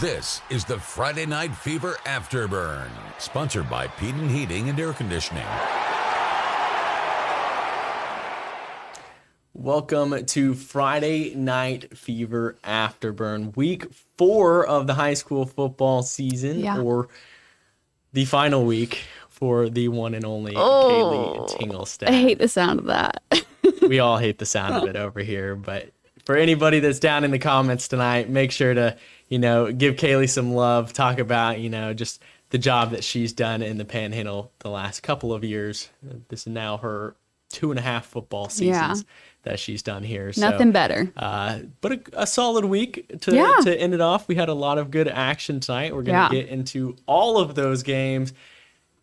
This is the Friday Night Fever Afterburn, sponsored by Peden Heating and Air Conditioning. Welcome to Friday Night Fever Afterburn, week 4 of the high school football season, or the final week for the one and only Kaleigh Tingelstad. I hate the sound of that. We all hate the sound of it over here, but for anybody that's down in the comments tonight, make sure to, give Kaleigh some love, talk about, just the job that she's done in the Panhandle the last couple of years. This is now her 2.5 football seasons that she's done here. Nothing better. But a solid week to end it off. We had a lot of good action tonight. We're going to get into all of those games.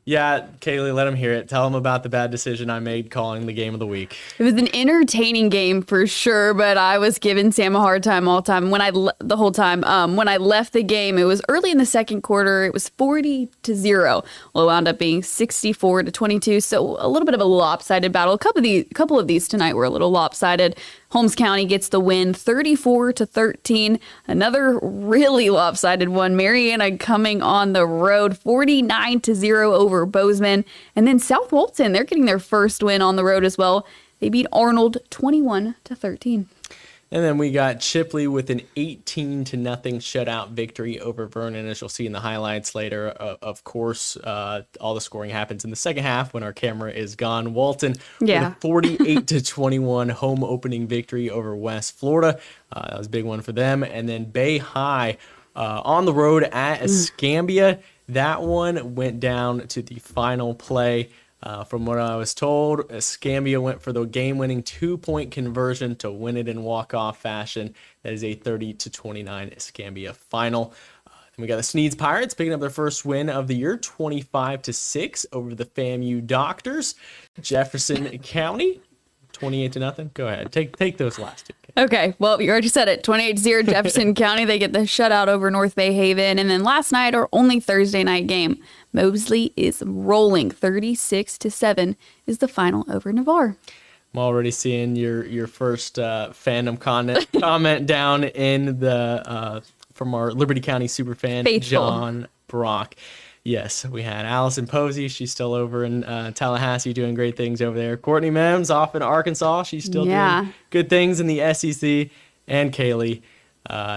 Yeah, Kaleigh, let them hear it. Tell them about the bad decision I made calling the game of the week. It was an entertaining game for sure, but I was giving Sam a hard time all the time. When I left the game, it was early in the second quarter. It was 40-0. Well, it wound up being 64-22. So a little bit of a lopsided battle. A couple of these tonight were a little lopsided. Holmes County gets the win 34-13. Another really lopsided one. Marianna coming on the road 49-0 over Bozeman. And then South Walton, they're getting their first win on the road as well. They beat Arnold 21-13. And then we got Chipley with an 18-0 shutout victory over Vernon. As you'll see in the highlights later, of course, all the scoring happens in the second half when our camera is gone. Walton with a 48-21 home opening victory over West Florida. That was a big one for them. And then Bay High on the road at Escambia. That one went down to the final play. From what I was told, Escambia went for the game-winning 2-point conversion to win it in walk-off fashion. That is a 30-29 Escambia final. Then we got the Sneads Pirates picking up their first win of the year, 25-6 over the FAMU Doctors. Jefferson County, 28-0. Go ahead, take those last two. Okay, well, you already said it. 28-0 Jefferson County. They get the shutout over North Bay Haven. And then last night, our only Thursday night game, Mosley is rolling 36-7 is the final over Navarre. I'm already seeing your first fandom comment down in the from our Liberty County superfan, Faithful. John Brock. Yes, we had Allison Posey. She's still over in Tallahassee doing great things over there. Courtney Mims off in Arkansas. She's still doing good things in the SEC. And Kaleigh,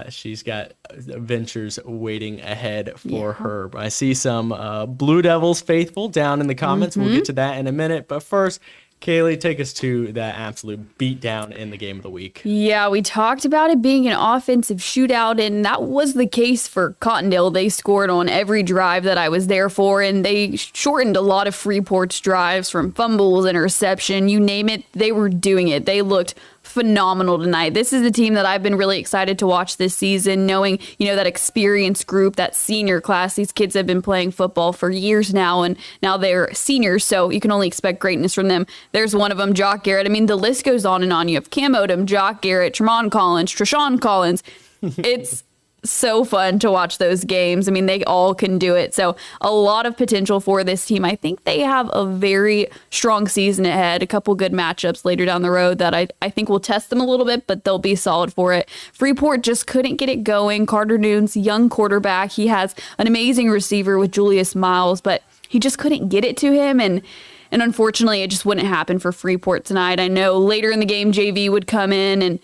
she's got ventures waiting ahead for her. I see some Blue Devils faithful down in the comments. We'll get to that in a minute. But first, Kaleigh, take us to that absolute beatdown in the game of the week. Yeah, we talked about it being an offensive shootout, and that was the case for Cottondale. They scored on every drive that I was there for, and they shortened a lot of Freeport's drives from fumbles, interception, you name it. They were doing it. They looked phenomenal tonight. This is a team that I've been really excited to watch this season, knowing, that experienced group, that senior class. These kids have been playing football for years now, and now they're seniors, so you can only expect greatness from them. There's one of them, Jock Garrett. I mean, the list goes on and on. You have Cam Odom, Jock Garrett, Tremont Collins, Treshawn Collins. It's so fun to watch those games. I mean, they all can do it. So a lot of potential for this team. I think they have a very strong season ahead, a couple good matchups later down the road that I think will test them a little bit, but they'll be solid for it. Freeport just couldn't get it going. Carter Noon's young quarterback. He has an amazing receiver with Julius Miles, but he just couldn't get it to him. And unfortunately, it just wouldn't happen for Freeport tonight. I know later in the game, JV would come in and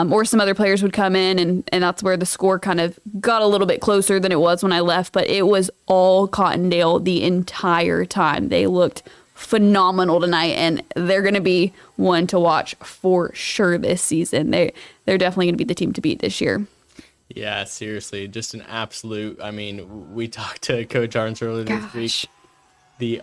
or some other players would come in, and that's where the score kind of got a little bit closer than it was when I left. But it was all Cottondale the entire time. They looked phenomenal tonight, and they're going to be one to watch for sure this season. They're definitely going to be the team to beat this year. Yeah, seriously, just an absolute. I mean, we talked to Coach Arns earlier this week. The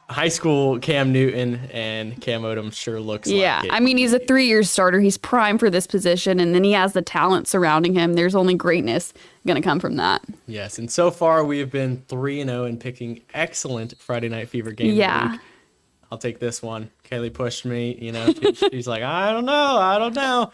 high school Cam Newton and Cam Odom sure looks like it. I mean, he's a 3-year starter. He's prime for this position, and then he has the talent surrounding him. There's only greatness going to come from that. Yes, and so far we have been 3-0 and picking excellent Friday Night Fever game of the week. I'll take this one. Kaleigh pushed me, she's like, I don't know.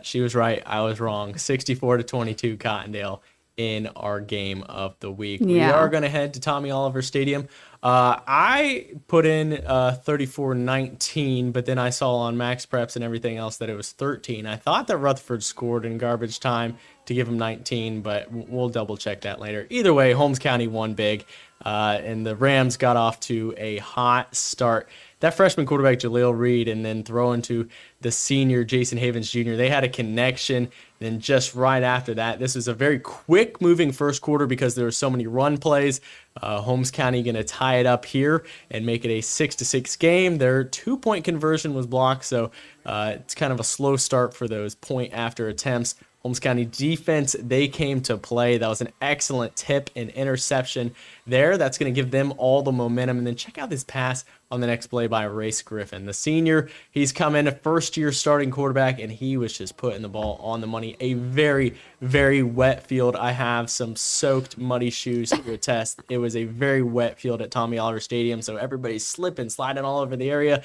She was right. I was wrong. 64-22 Cottondale in our game of the week. We are going to head to Tommy Oliver Stadium. I put in 34-19, but then I saw on Max Preps and everything else that it was 13. I thought that Rutherford scored in garbage time to give him 19, but we'll double check that later. Either way, Holmes County won big, and the Rams got off to a hot start. That freshman quarterback, Jaleel Reed, and then throwing to the senior, Jason Havens Jr., they had a connection. Then just right after that, this was a very quick-moving first quarter because there were so many run plays. Holmes County going to tie it up here and make it a 6-6 game. Their 2-point conversion was blocked, so it's kind of a slow start for those point-after attempts. Holmes County defense, they came to play. That was an excellent tip and interception there. That's going to give them all the momentum. And then check out this pass on the next play by Race Griffin. The senior, he's come in a first-year starting quarterback, and he was just putting the ball on the money. A very, very wet field. I have some soaked, muddy shoes to attest. It was a very wet field at Tommy Oliver Stadium, so everybody's slipping, sliding all over the area.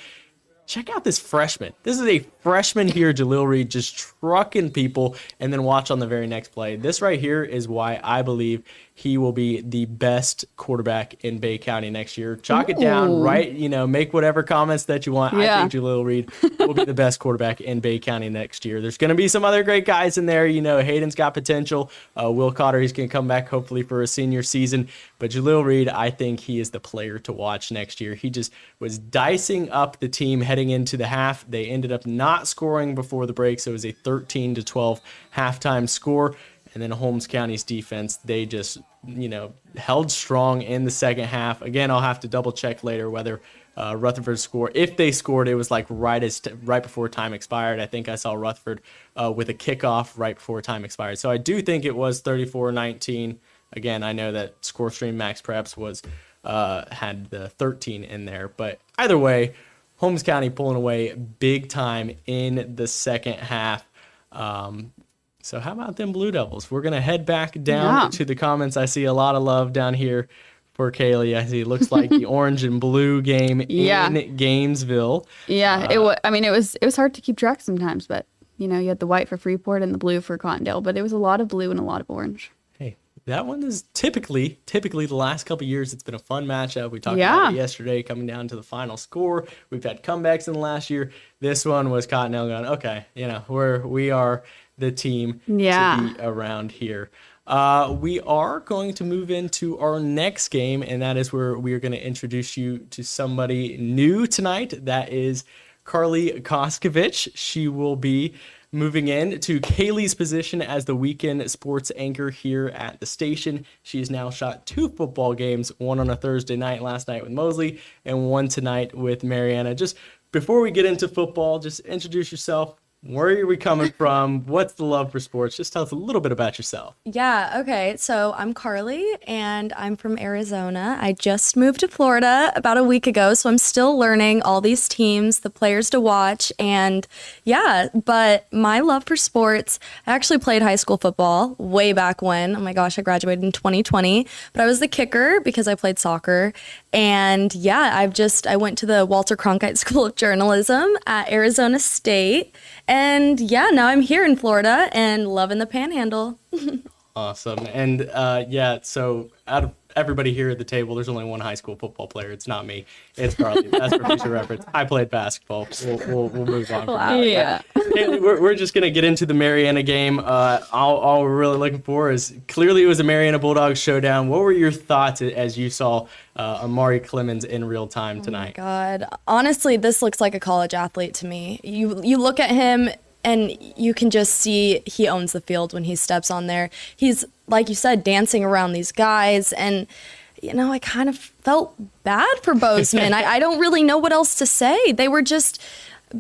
Check out this freshman. This is a freshman here, Jaleel Reed, just trucking people, and then watch on the very next play. This right here is why I believe he will be the best quarterback in Bay County next year. Chalk it down, right? Make whatever comments that you want. Yeah. I think Jaleel Reed will be the best quarterback in Bay County next year. There's going to be some other great guys in there. Hayden's got potential. Will Cotter, he's going to come back hopefully for a senior season. But Jaleel Reed, I think he is the player to watch next year. He just was dicing up the team heading into the half. They ended up not scoring before the break, so it was a 13-12 halftime score. And then Holmes County's defense, they just, held strong in the second half. Again, I'll have to double check later whether Rutherford scored. If they scored, it was like right before time expired. I think I saw Rutherford with a kickoff right before time expired. So I do think it was 34-19. Again, I know that ScoreStream Max Preps had the 13 in there. But either way, Holmes County pulling away big time in the second half. So how about them Blue Devils? We're going to head back down to the comments. I see a lot of love down here for Kaleigh. I see it looks like the orange and blue game in Gainesville. Yeah, it was hard to keep track sometimes, but you had the white for Freeport and the blue for Cottondale, but it was a lot of blue and a lot of orange. Hey, that one is typically the last couple of years, it's been a fun matchup. We talked about it yesterday, coming down to the final score. We've had comebacks in the last year. This one was Cottondale going, okay, we are the team to be around here. We are going to move into our next game, and that is where we are going to introduce you to somebody new tonight. That is Carly Koskovich. She will be moving in to Kaleigh's position as the weekend sports anchor here at the station. She has now shot 2 football games, one on a Thursday night last night with Mosley, and one tonight with Marianna. Just before we get into football, just introduce yourself. Where are we coming from? What's the love for sports? Just tell us a little bit about yourself. Yeah, okay. So I'm Carly, and I'm from Arizona. I just moved to Florida about a week ago, so I'm still learning all these teams, the players to watch, and but my love for sports, I actually played high school football way back when. Oh my gosh, I graduated in 2020, but I was the kicker because I played soccer. And I went to the Walter Cronkite School of Journalism at Arizona State. And now I'm here in Florida and loving the Panhandle. Awesome. And so out of everybody here at the table, there's only one high school football player. It's not me. It's Carly. That's for future reference. I played basketball. We'll move on. Wow. Yeah. We're just going to get into the Marianna game. All we're really looking for is clearly it was a Marianna Bulldogs showdown. What were your thoughts as you saw Amari Clemens in real time tonight? Oh my God. Honestly, this looks like a college athlete to me. You look at him and you can just see he owns the field when he steps on there. He's, like you said, dancing around these guys. And, I kind of felt bad for Bozeman. I don't really know what else to say. They were just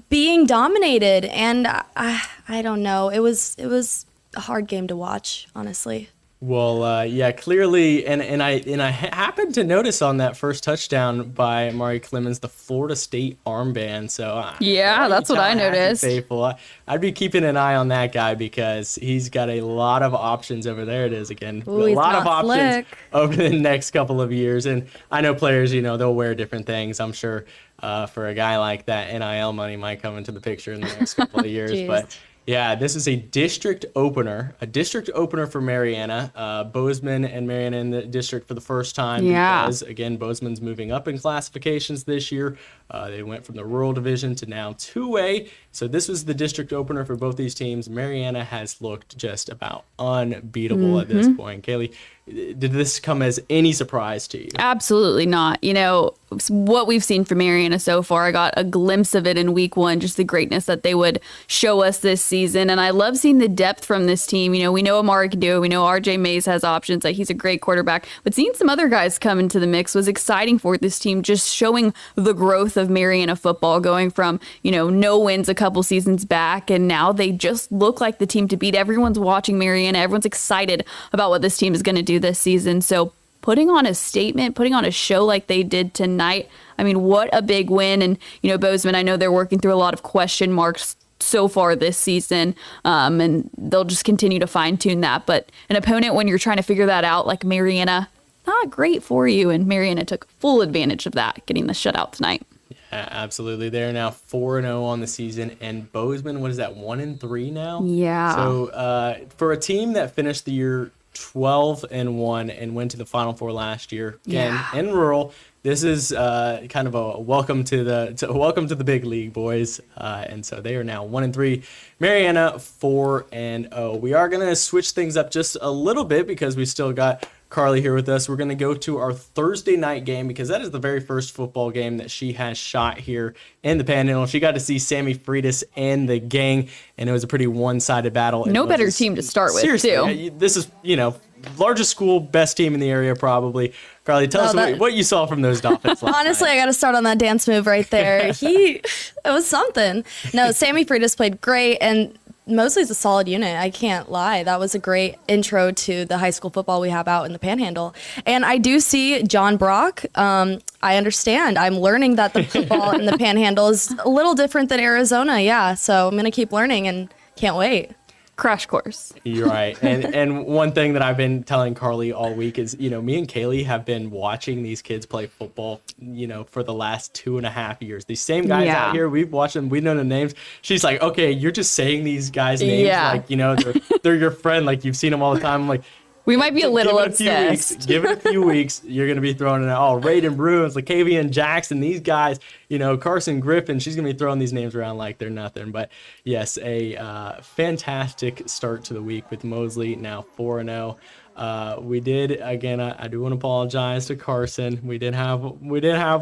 being dominated. And I don't know. It was a hard game to watch, honestly. Well, clearly, and I happened to notice on that first touchdown by Amari Clemens the Florida State armband. So that's what I noticed. Faithful. I'd be keeping an eye on that guy because he's got a lot of options over there. It is again, Ooh, a lot of options slick over the next couple of years. And I know players, they'll wear different things. I'm sure for a guy like that, NIL money might come into the picture in the next couple of years, but. Yeah, this is a district opener for Marianna. Bozeman and Marianna in the district for the first time. Yeah. Because, again, Bozeman's moving up in classifications this year. They went from the rural division to now 2A. So this was the district opener for both these teams. Marianna has looked just about unbeatable at this point. Kaleigh, did this come as any surprise to you? Absolutely not. You know, what we've seen from Marianna so far, I got a glimpse of it in week 1, just the greatness that they would show us this season. And I love seeing the depth from this team. You know, we know Amari can do it. We know RJ Mays has options. Like, he's a great quarterback. But seeing some other guys come into the mix was exciting for this team, just showing the growth of Marianna football, going from, you know, no wins a couple seasons back. And now they just look like the team to beat. Everyone's watching Marianna. Everyone's excited about what this team is going to do this season. So putting on a statement, putting on a show like they did tonight, I mean, what a big win. And, you know, Bozeman, I know they're working through a lot of question marks so far this season, and they'll just continue to fine tune that. But an opponent, when you're trying to figure that out, like Marianna, not great for you. And Marianna took full advantage of that, getting the shutout tonight. Yeah, absolutely. They're now 4-0 on the season, and Bozeman, what is that, 1-3 now? Yeah. So for a team that finished the year 12-1 and went to the Final Four last year, again in rural, this is kind of a welcome to the big league, boys. And so they are now 1-3. Marianna 4-0. We are gonna switch things up just a little bit because we still got Carly here with us. We're going to go to our Thursday night game because that is the very first football game that she has shot here in the Panhandle. She got to see Sammy Freitas and the gang, and it was a pretty one-sided battle. No better team to start with, seriously, too. This is, you know, largest school, best team in the area probably. Carly, tell us what you saw from those Dolphins last Honestly, night. I got to start on that dance move right there. It was something. No, Sammy Freitas played great, and Mosley's a solid unit. I can't lie. That was a great intro to the high school football we have out in the Panhandle. And I do see John Brock. I understand. I'm learning that the football in the Panhandle is a little different than Arizona. Yeah. So I'm going to keep learning and can't wait. Crash course. You're right. And one thing that I've been telling Carly all week is, you know, me and Kaleigh have been watching these kids play football, you know, for the last 2.5 years. These same guys out here, we've watched them, we know the names. She's like, okay, you're just saying these guys' names like, you know, they're your friend, like you've seen them all the time. I'm like, we might be a little obsessed. Give it a few weeks. You're going to be throwing it out. Oh, Raiden Bruins, Lacavian Jackson, these guys, you know, Carson Griffin. She's going to be throwing these names around like they're nothing. But yes, a fantastic start to the week with Mosley, now 4-0. We did, again, I do want to apologize to Carson. We did have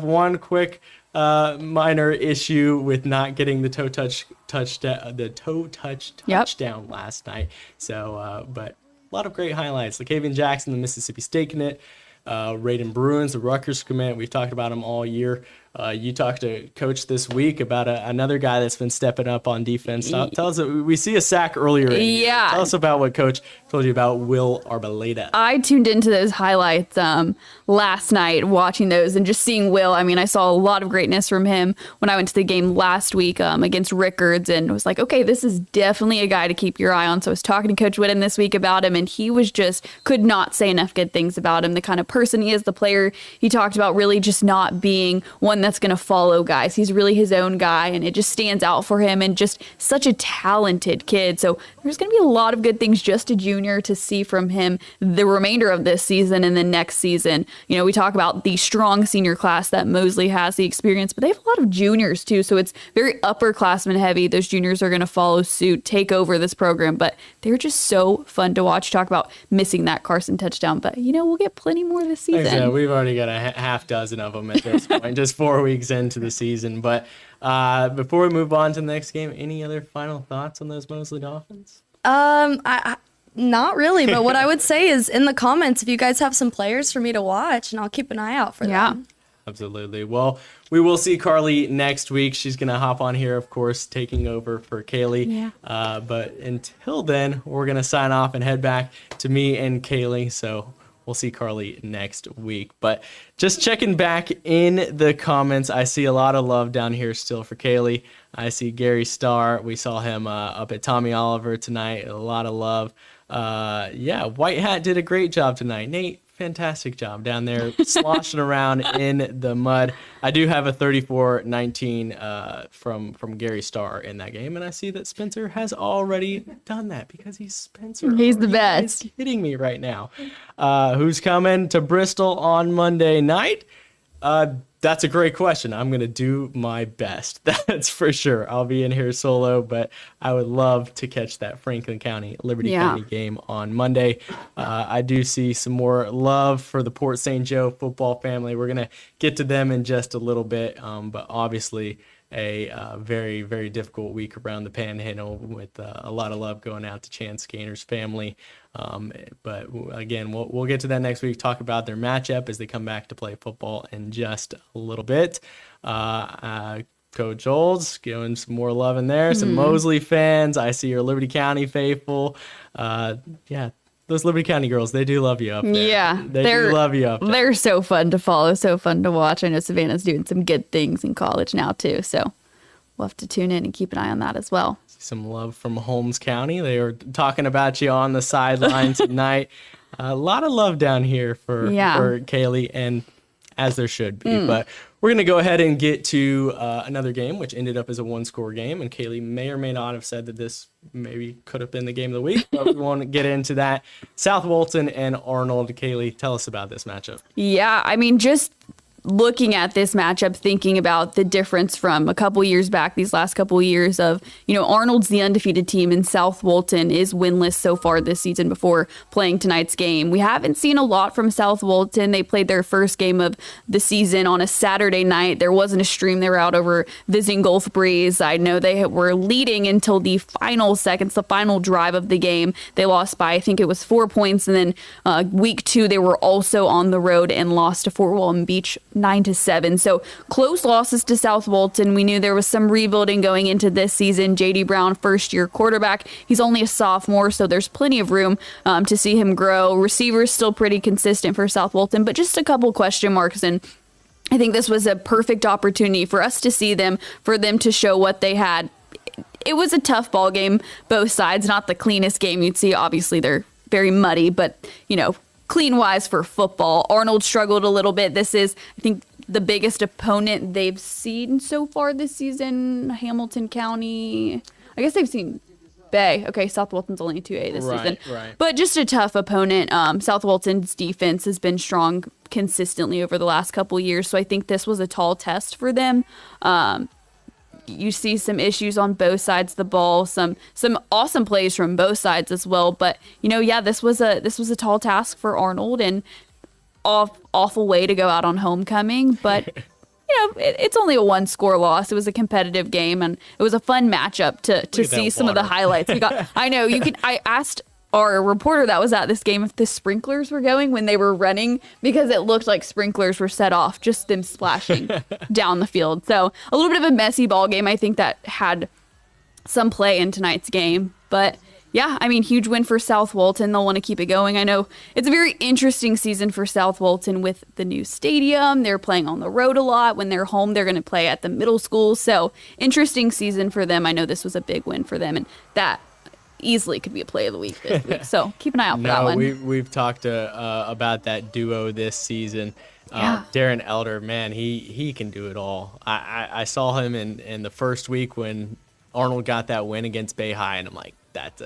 one quick minor issue with not getting the toe touch touchdown last night. So, but a lot of great highlights. Lacavian Jackson, the Mississippi State commit, Raiden Bruins, the Rutgers commit. We've talked about them all year. You talked to Coach this week about another guy that's been stepping up on defense. Tell us, we see a sack earlier in the year. Tell us about what Coach told you about Will Arboleda. I tuned into those highlights last night, watching those and just seeing Will. I mean, I saw a lot of greatness from him when I went to the game last week against Rickards, and was like, okay, this is definitely a guy to keep your eye on. So I was talking to Coach Whitten this week about him, and he was just could not say enough good things about him. The kind of person he is, the player he talked about, really just not being one that's going to follow guys. He's really his own guy, and it just stands out for him, and just such a talented kid. So there's going to be a lot of good things, just a junior, to see from him the remainder of this season and the next season. You know, we talk about the strong senior class that Mosley has, the experience, but they have a lot of juniors too. So it's very upperclassmen heavy. Those juniors are going to follow suit, take over this program, but they're just so fun to watch. Talk about missing that Carson touchdown, but you know, we'll get plenty more this season. Yeah, we've already got a half dozen of them at this point, just 4 weeks into the season. But before we move on to the next game, any other final thoughts on those Mosley Dolphins? Not really, but what I would say is in the comments, if you guys have some players for me to watch, and I'll keep an eye out for them. Absolutely. Well, we will see Carly next week. She's going to hop on here, of course, taking over for Kaleigh. But until then, we're going to sign off and head back to me and Kaleigh. So we'll see Carly next week. But just checking back in the comments, I see a lot of love down here still for Kaleigh. I see Gary Starr. We saw him up at Tommy Oliver tonight. A lot of love. White Hat did a great job tonight. Nate, fantastic job down there sloshing around in the mud. I do have a 34-19 from Gary Starr in that game, and I see that Spencer has already done that because he's Spencer. He's the best. He's kidding me right now. Who's coming to Bristol on Monday night? That's a great question. I'm going to do my best. That's for sure. I'll be in here solo, but I would love to catch that Franklin County, Liberty County game on Monday. I do see some more love for the Port St. Joe football family. We're going to get to them in just a little bit, but obviously a very, very difficult week around the Panhandle with a lot of love going out to Chance Gainer's family. But again, we'll get to that next week, talk about their matchup as they come back to play football in just a little bit. Coach Olds giving some more love in there. Some Mosley fans. I see your Liberty County faithful. Those Liberty County girls, they do love you up there. Yeah. They do love you up there. They're so fun to follow, so fun to watch. I know Savannah's doing some good things in college now, too. So we'll have to tune in and keep an eye on that as well. Some love from Holmes County. They were talking about you on the sidelines tonight. A lot of love down here for Kaleigh, and as there should be. But we're going to go ahead and get to another game, which ended up as a one-score game. And Kaleigh may or may not have said that this maybe could have been the game of the week, but we won't get into that. South Walton and Arnold. Kaleigh, tell us about this matchup. Yeah, I mean, just looking at this matchup, thinking about the difference from a couple years back, these last couple years of, Arnold's the undefeated team and South Walton is winless so far this season before playing tonight's game. We haven't seen a lot from South Walton. They played their first game of the season on a Saturday night. There wasn't a stream. They were out over visiting Gulf Breeze. I know they were leading until the final seconds, the final drive of the game. They lost by, I think it was 4 points. And then week 2, they were also on the road and lost to Fort Walton Beach 9-7. So close losses to South Walton. We knew there was some rebuilding going into this season. J.D. Brown, first-year quarterback. He's only a sophomore, so there's plenty of room to see him grow. Receivers still pretty consistent for South Walton, but just a couple question marks. And I think this was a perfect opportunity for us to see them, for them to show what they had. It was a tough ball game, both sides. Not the cleanest game you'd see. Obviously, they're very muddy, but, clean-wise for football. Arnold struggled a little bit. This is, I think, the biggest opponent they've seen so far this season. Hamilton County. I guess they've seen Bay. Okay, South Walton's only 2A this season. Right. But just a tough opponent. South Walton's defense has been strong consistently over the last couple years, so I think this was a tall test for them. You see some issues on both sides of the ball, some awesome plays from both sides as well. But this was a tall task for Arnold, and awful way to go out on homecoming. But it's only a 1-score loss. It was a competitive game, and it was a fun matchup to see some of the highlights. I know you can. I asked our reporter that was at this game if the sprinklers were going when they were running, because it looked like sprinklers were set off, just them splashing down the field. So a little bit of a messy ball game. I think that had some play in tonight's game. But yeah, I mean, huge win for South Walton. They'll want to keep it going. I know it's a very interesting season for South Walton with the new stadium. They're playing on the road a lot. When they're home, they're going to play at the middle school. So interesting season for them. I know this was a big win for them, and that easily could be a play of the week this week. So keep an eye out for that one. We've talked about that duo this season. Darren Elder, man, he can do it all. I saw him in the first week when Arnold got that win against Bay High, and I'm like, that's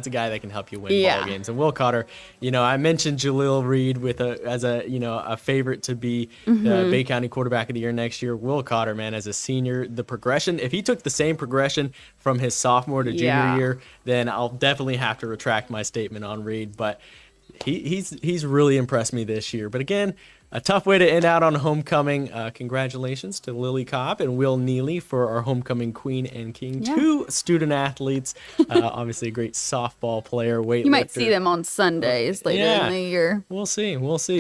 a guy that can help you win ball games. And Will Cotter, I mentioned Jaleel Reed as a favorite to be the Bay County quarterback of the year next year. Will Cotter, man, as a senior, the progression, if he took the same progression from his sophomore to junior year, then I'll definitely have to retract my statement on Reed. But he's really impressed me this year. But again, a tough way to end out on homecoming. Congratulations to Lily Cobb and Will Neely for our homecoming queen and king. Yeah. 2 student athletes. Obviously a great softball player, weightlifter. You might see them on Sundays later in the year. We'll see.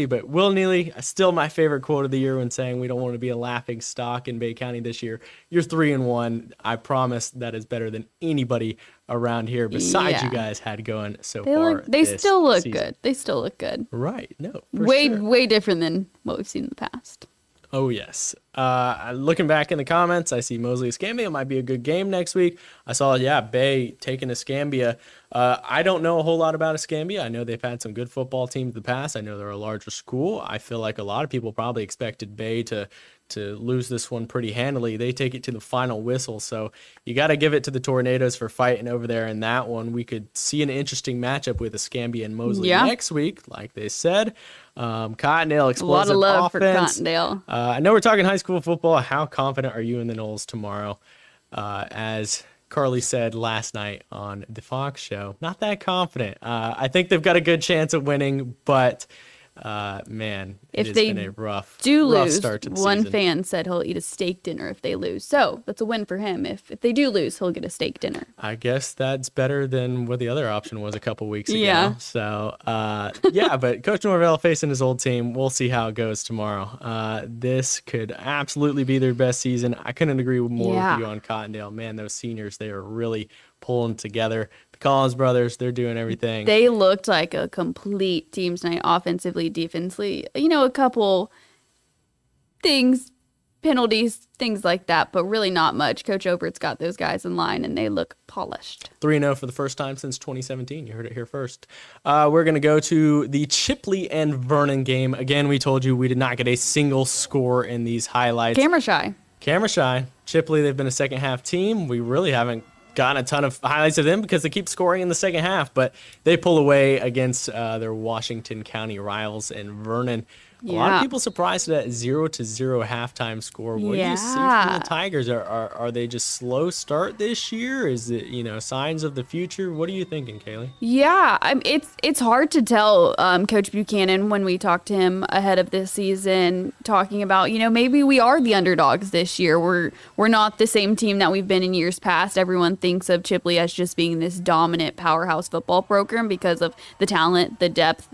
But Will Neely, still my favorite quote of the year when saying we don't want to be a laughing stock in Bay County this year. You're 3-1. I promise that is better than anybody around here besides you guys had going so far. They still look season. good. They still look good. Right. No. Way different than what we've seen in the past. Oh, yes. Looking back in the comments, I see Mosley-Escambia might be a good game next week. I saw, Bay taking Escambia. I don't know a whole lot about Escambia. I know they've had some good football teams in the past. I know they're a larger school. I feel like a lot of people probably expected Bay to lose this one pretty handily. They take it to the final whistle, so you got to give it to the Tornadoes for fighting over there in that one. We could see an interesting matchup with Escambia and Mosley next week, like they said. Cottondale, explosive a lot of love offense. for Cottondale. I know we're talking high school football. How confident are you in the Noles tomorrow? As Carly said last night on the Fox show, not that confident. I think they've got a good chance of winning, but man, it's been a rough start to the one season. fan said he'll eat a steak dinner if they lose. So that's a win for him. If they do lose, he'll get a steak dinner. I guess that's better than what the other option was a couple weeks ago. Yeah. So, but Coach Norvell facing his old team. We'll see how it goes tomorrow. This could absolutely be their best season. I couldn't agree more with you on Cottondale. Man, those seniors, they are really pulling together. The Collins brothers, they're doing everything. They looked like a complete team tonight, offensively, defensively. A couple things, penalties, things like that, but really not much. Coach Obert's got those guys in line, and they look polished. 3-0 for the first time since 2017. You heard it here first. We're going to go to the Chipley and Vernon game. Again, we told you we did not get a single score in these highlights. Camera shy. Chipley, they've been a second-half team. We really haven't gotten a ton of highlights of them because they keep scoring in the second half, but they pull away against their Washington County rivals in Vernon. A lot of people surprised at that 0-0 halftime score. What do you see from the Tigers? Are they just slow start this year? Is it signs of the future? What are you thinking, Kaleigh? Yeah, it's hard to tell. Coach Buchanan, when we talked to him ahead of this season, talking about maybe we are the underdogs this year. We're not the same team that we've been in years past. Everyone thinks of Chipley as just being this dominant powerhouse football program because of the talent, the depth,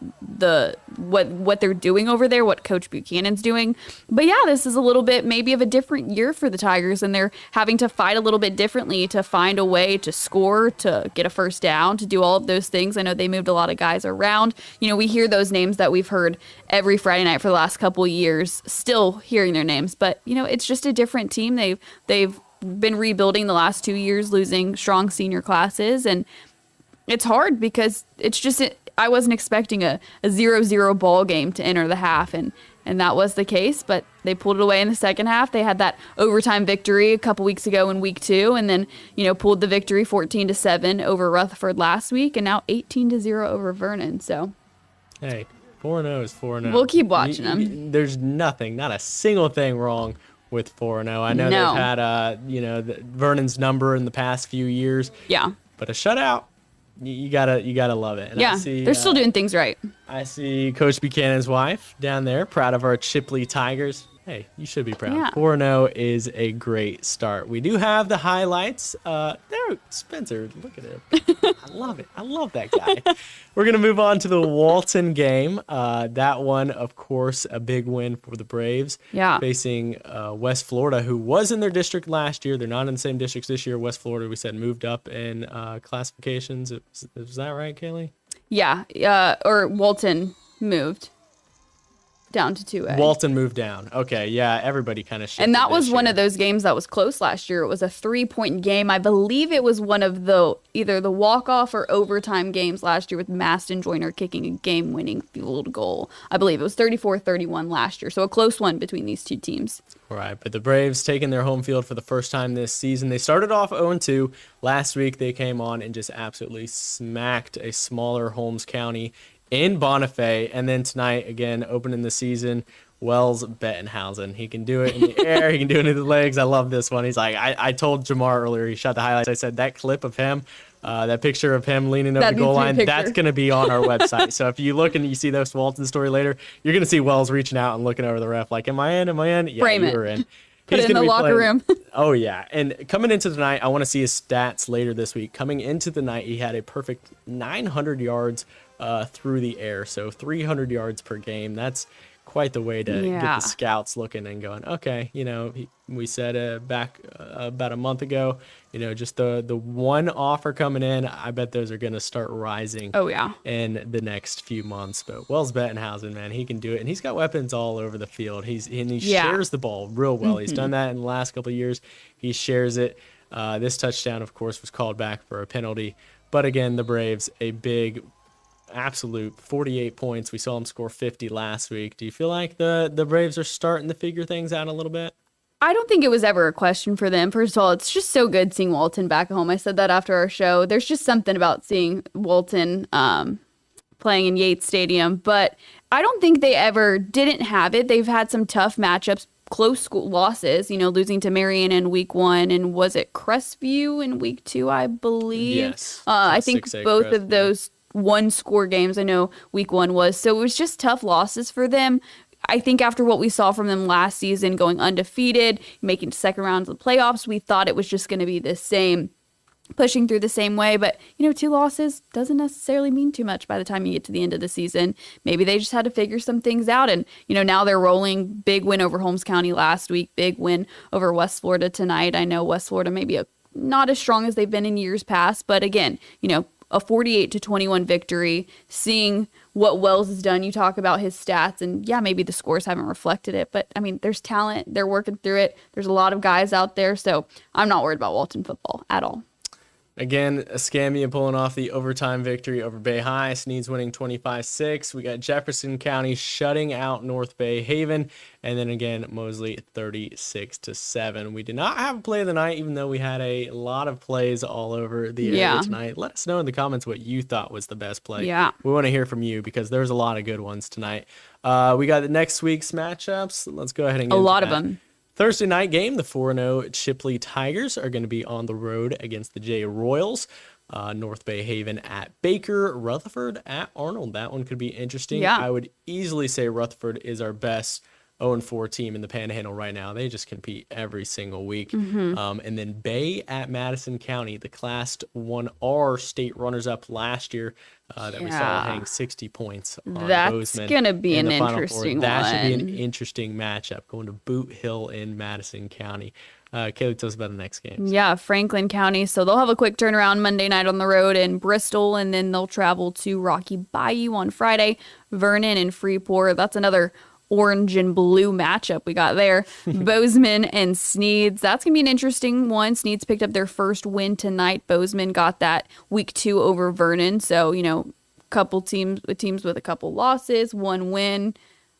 what they're doing over there, what Coach Buchanan's doing. But yeah, this is a little bit maybe of a different year for the Tigers, and they're having to fight a little bit differently to find a way to score, to get a first down, to do all of those things. I know they moved a lot of guys around. We hear those names that we've heard every Friday night for the last couple of years, still hearing their names. But, it's just a different team. They've been rebuilding the last 2 years, losing strong senior classes, and it's hard because it's just I wasn't expecting a 0-0 ball game to enter the half, and that was the case, but they pulled it away in the second half. They had that overtime victory a couple weeks ago in week 2, and then, pulled the victory 14-7 over Rutherford last week, and now 18-0 over Vernon. So, hey, 4-0 is 4-0. We'll keep watching them. There's not a single thing wrong with 4-0. I know they've had, Vernon's number in the past few years. Yeah. But a shutout, you gotta love it. And yeah, they're still doing things right. I see Coach Buchanan's wife down there, proud of our Chipley Tigers. Hey, you should be proud. Yeah. 4-0 is a great start. We do have the highlights. There, Spencer, look at him. I love it. I love that guy. We're going to move on to the Walton game. That one, of course, a big win for the Braves. Yeah. Facing West Florida, who was in their district last year. They're not in the same districts this year. West Florida, we said, moved up in classifications. Is that right, Kaleigh? Yeah. Or Walton moved down to 2A. Walton moved down. Okay, yeah, everybody kind of shifted. And that was one of those games that was close last year. It was a 3-point game. I believe it was one of either the walk-off or overtime games last year with Maston Joyner kicking a game-winning field goal. I believe it was 34-31 last year. So a close one between these two teams. All right, but the Braves taking their home field for the first time this season. They started off 0-2. Last week they came on and just absolutely smacked a smaller Holmes County in Bonifay, and then tonight, again, opening the season, Wells Bettenhausen. He can do it in the air. He can do it in the legs. I love this one. He's like, I told Jamar earlier, he shot the highlights. I said, that clip of him, that picture of him leaning over the goal line, that's going to be on our website. So if you look and you see this Walton story later, you're going to see Wells reaching out and looking over the ref like, am I in? Am I in? Yeah, Frame you it. were in. Put it in the locker room. Oh, yeah. And coming into the night, I want to see his stats later this week. Coming into the night, he had a perfect 900 yards through the air. So 300 yards per game. That's quite the way to get Yeah. the scouts looking and going, okay, we said back about a month ago, just the one offer coming in, I bet those are going to start rising Oh, yeah. in the next few months. But Wells Bettenhausen, man, he can do it. And he's got weapons all over the field. He shares the ball real well. He's done that in the last couple of years. He shares it. This touchdown, of course, was called back for a penalty. But again, the Braves, a big absolute 48 points. We saw them score 50 last week. Do you feel like the Braves are starting to figure things out a little bit? I don't think it was ever a question for them. First of all, it's just so good seeing Walton back home. I said that after our show. There's just something about seeing Walton playing in Yates Stadium. But I don't think they ever didn't have it. They've had some tough matchups, close losses, losing to Marianna in week 1. And was it Crestview in week 2, I believe? Yes. I think 6-8 both Crestview. of those one-score games, I know week 1 was. So it was just tough losses for them. I think after what we saw from them last season, going undefeated, making second rounds of the playoffs, we thought it was just going to be the same, pushing through the same way. But, 2 losses doesn't necessarily mean too much by the time you get to the end of the season. Maybe they just had to figure some things out. And, now they're rolling. Big win over Holmes County last week. Big win over West Florida tonight. I know West Florida may be not as strong as they've been in years past. But again, a 48-21 victory, seeing what Wells has done. You talk about his stats, and yeah, maybe the scores haven't reflected it, but I mean, there's talent. They're working through it. There's a lot of guys out there, so I'm not worried about Walton football at all. Again, Escambia pulling off the overtime victory over Bay High. Sneed's winning 25-6. We got Jefferson County shutting out North Bay Haven. And then again, Mosley 36-7. We did not have a play of the night, even though we had a lot of plays all over the area tonight. Let us know in the comments what you thought was the best play. Yeah. We want to hear from you because there's a lot of good ones tonight. We got the next week's matchups. Let's go ahead and get A lot into of that. them. Thursday night game, the 4-0 Chipley Tigers are going to be on the road against the J Royals. North Bay Haven at Baker, Rutherford at Arnold. That one could be interesting. Yeah. I would easily say Rutherford is our best 0-4 team in the Panhandle right now. They just compete every single week. And then Bay at Madison County, the Class 1R state runners-up last year that we saw hang 60 points on That's Bozeman. going to be in an the Final Four. interesting That one. should be an interesting matchup, going to Boot Hill in Madison County. Kaylee, tell us about the next game. Yeah, Franklin County. So they'll have a quick turnaround Monday night on the road in Bristol, and then they'll travel to Rocky Bayou on Friday. Vernon and Freeport. That's another orange and blue matchup we got there. Bozeman and Sneed's. That's going to be an interesting one. Sneed's picked up their first win tonight. Bozeman got that week 2 over Vernon. So, couple teams with a couple losses, 1 win.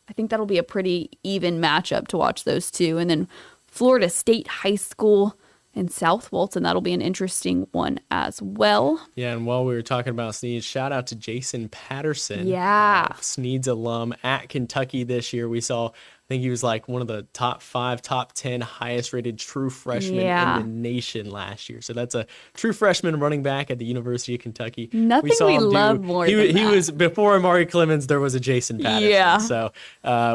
I think that'll be a pretty even matchup to watch those two. And then Florida State High School in South Walton. That'll be an interesting one as well. Yeah, and while we were talking about Sneed's, shout out to Jason Patterson. Yeah. Sneed's alum at Kentucky this year. We saw, I think he was like one of the top 5, top 10 highest rated true freshmen in the nation last year. So that's a true freshman running back at the University of Kentucky. Nothing we love more than He that. was, before Amari Clemens, there was a Jason Patterson. Yeah. So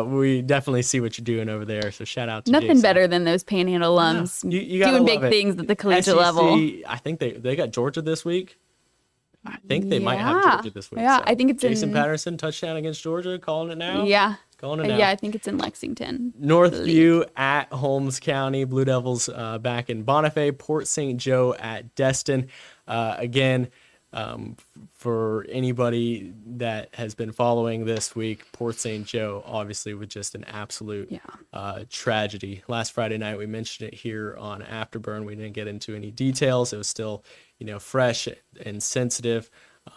we definitely see what you're doing over there. So shout out to Nothing Jason. better than those Panhandle alums You gotta doing love big it. things at the collegiate SEC, level. I think they got Georgia this week. I think they might have Yeah. Georgia this week. Yeah, so I think it's Jason Patterson, touchdown against Georgia, calling it now. Yeah. Calling it now. Yeah, I think it's in Lexington. Northview at Holmes County. Blue Devils back in Bonifay. Port St. Joe at Destin. Again, for anybody that has been following this week, Port St. Joe obviously with just an absolute tragedy. Last Friday night, we mentioned it here on Afterburn. We didn't get into any details. It was still, fresh and sensitive.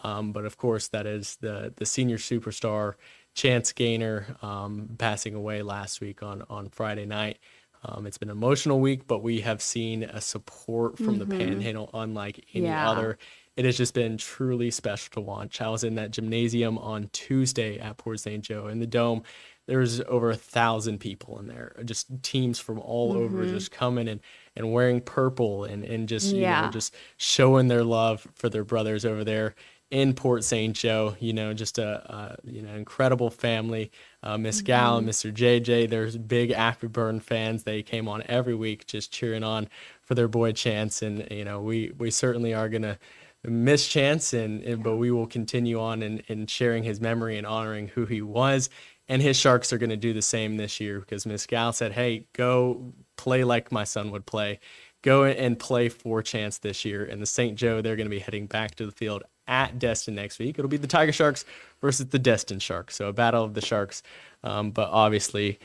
But of course, that is the senior superstar, Chance Gaynor, passing away last week on Friday night. It's been an emotional week, but we have seen a support from the Panhandle unlike any other. It has just been truly special to watch. I was in that gymnasium on Tuesday at Port St. Joe in the Dome. There was over 1,000 people in there, just teams from all over just coming and wearing purple and just, just showing their love for their brothers over there in Port St. Joe. Just a incredible family. Miss Gal and Mr. JJ, there's big Afterburn fans. They came on every week just cheering on for their boy Chance. And, we certainly are going to miss Chance, but we will continue on in sharing his memory and honoring who he was. And his Sharks are going to do the same this year because Miss Gal said, hey, go play like my son would play. Go and play for Chance this year. And the St. Joe, they're going to be heading back to the field at Destin next week. It'll be the Tiger Sharks versus the Destin Sharks. So a battle of the Sharks. But obviously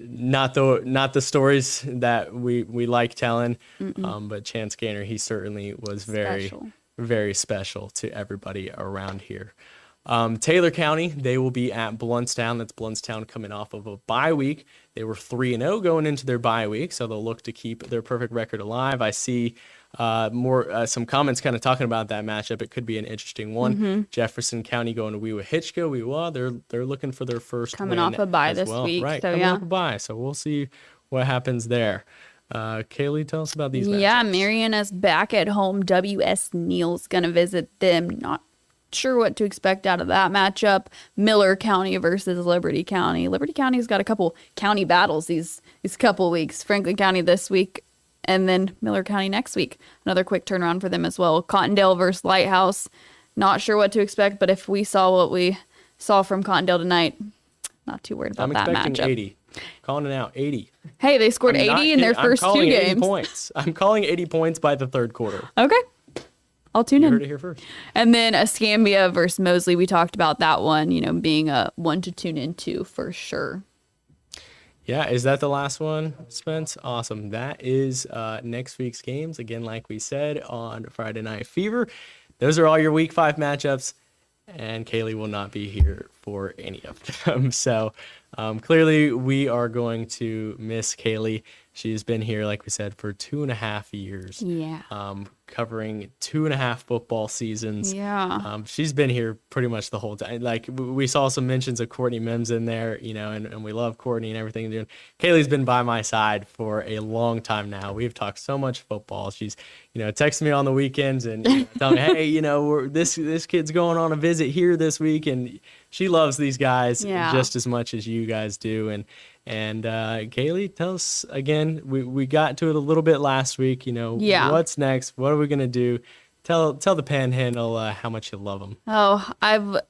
not the stories that we like telling. But Chance Gaynor, he certainly was very special to everybody around here. Taylor County, they will be at Bluntstown. That's Bluntstown coming off of a bye week. They were 3-0 going into their bye week, so they'll look to keep their perfect record alive. I see some comments kind of talking about that matchup. It could be an interesting one. Jefferson County going to Weewa Hitchcock. Weewa, they're looking for their first coming win off a bye this week. Right, so coming yeah, off a bye. So we'll see what happens there. Kaleigh, tell us about these matchups. Yeah, Marianna's back at home. W.S. Neal's going to visit them. Not sure what to expect out of that matchup. Miller County versus Liberty County. Liberty County's got a couple county battles these couple weeks. Franklin County this week, and then Miller County next week. Another quick turnaround for them as well. Cottondale versus Lighthouse. Not sure what to expect, but if we saw what we saw from Cottondale tonight, not too worried about that matchup. I'm expecting 80. Calling it out, 80. Hey, they scored 80 in their first 2 games. 80 points. I'm calling 80 points by the third quarter. Okay. I'll tune in. You heard it here first. And then Escambia versus Mosley. We talked about that one, being a one to tune into for sure. Yeah, is that the last one, Spence? Awesome. That is next week's games. Again, like we said, on Friday Night Fever. Those are all your Week 5 matchups, and Kaleigh will not be here for any of them. So clearly we are going to miss Kaleigh. She's been here, like we said, for 2.5 years. Yeah. Covering 2.5 football seasons. Yeah. She's been here pretty much the whole time. Like, we saw some mentions of Courtney Mims in there, and we love Courtney and everything. Kaleigh's been by my side for a long time now. We've talked so much football. She's, texting me on the weekends and telling me, hey, this kid's going on a visit here this week, and she loves these guys just as much as you guys do. And Kaleigh, tell us again. We got to it a little bit last week. What's next? What are we gonna do? Tell the Panhandle how much you love them. Oh,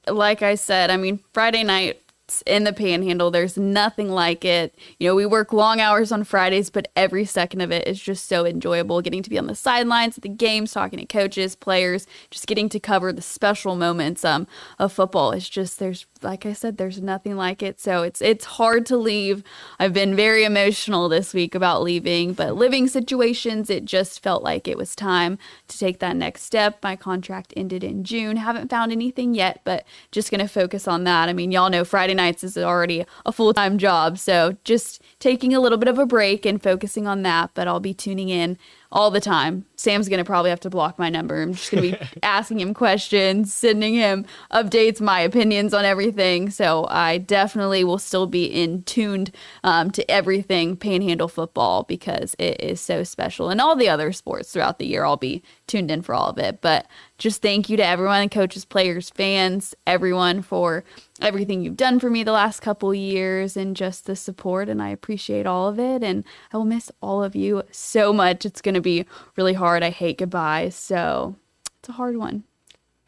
like I said, Friday nights in the Panhandle, there's nothing like it. We work long hours on Fridays, but every second of it is just so enjoyable. Getting to be on the sidelines at the games, talking to coaches, players, just getting to cover the special moments of football. It's just, like I said, there's nothing like it. So it's hard to leave. I've been very emotional this week about leaving, but living situations, it just felt like it was time to take that next step. My contract ended in June. Haven't found anything yet, but just going to focus on that. Y'all know Friday nights is already a full-time job, so just taking a little bit of a break and focusing on that, but I'll be tuning in all the time. Sam's going to probably have to block my number. I'm just going to be asking him questions, sending him updates, my opinions on everything. So I definitely will still be in tuned to everything Panhandle football because it is so special. And all the other sports throughout the year, I'll be tuned in for all of it. But just thank you to everyone, coaches, players, fans, everyone for everything you've done for me the last couple years and just the support. And I appreciate all of it. And I will miss all of you so much. It's going to be really hard. I hate goodbyes, so it's a hard one.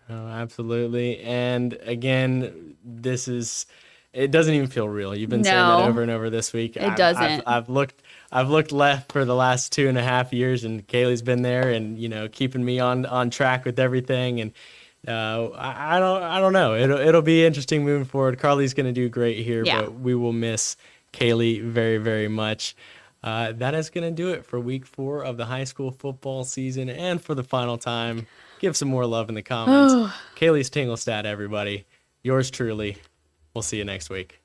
Oh, absolutely. And again, it doesn't even feel real. You've been saying that over and over this week. It doesn't. I've looked left for the last 2.5 years, and Kaleigh's been there and keeping me on track with everything. And I don't know. It'll be interesting moving forward. Carly's going to do great here, but we will miss Kaleigh very, very much. That is going to do it for week 4 of the high school football season. And for the final time, give some more love in the comments. Kaleigh's Tingelstad, everybody. Yours truly. We'll see you next week.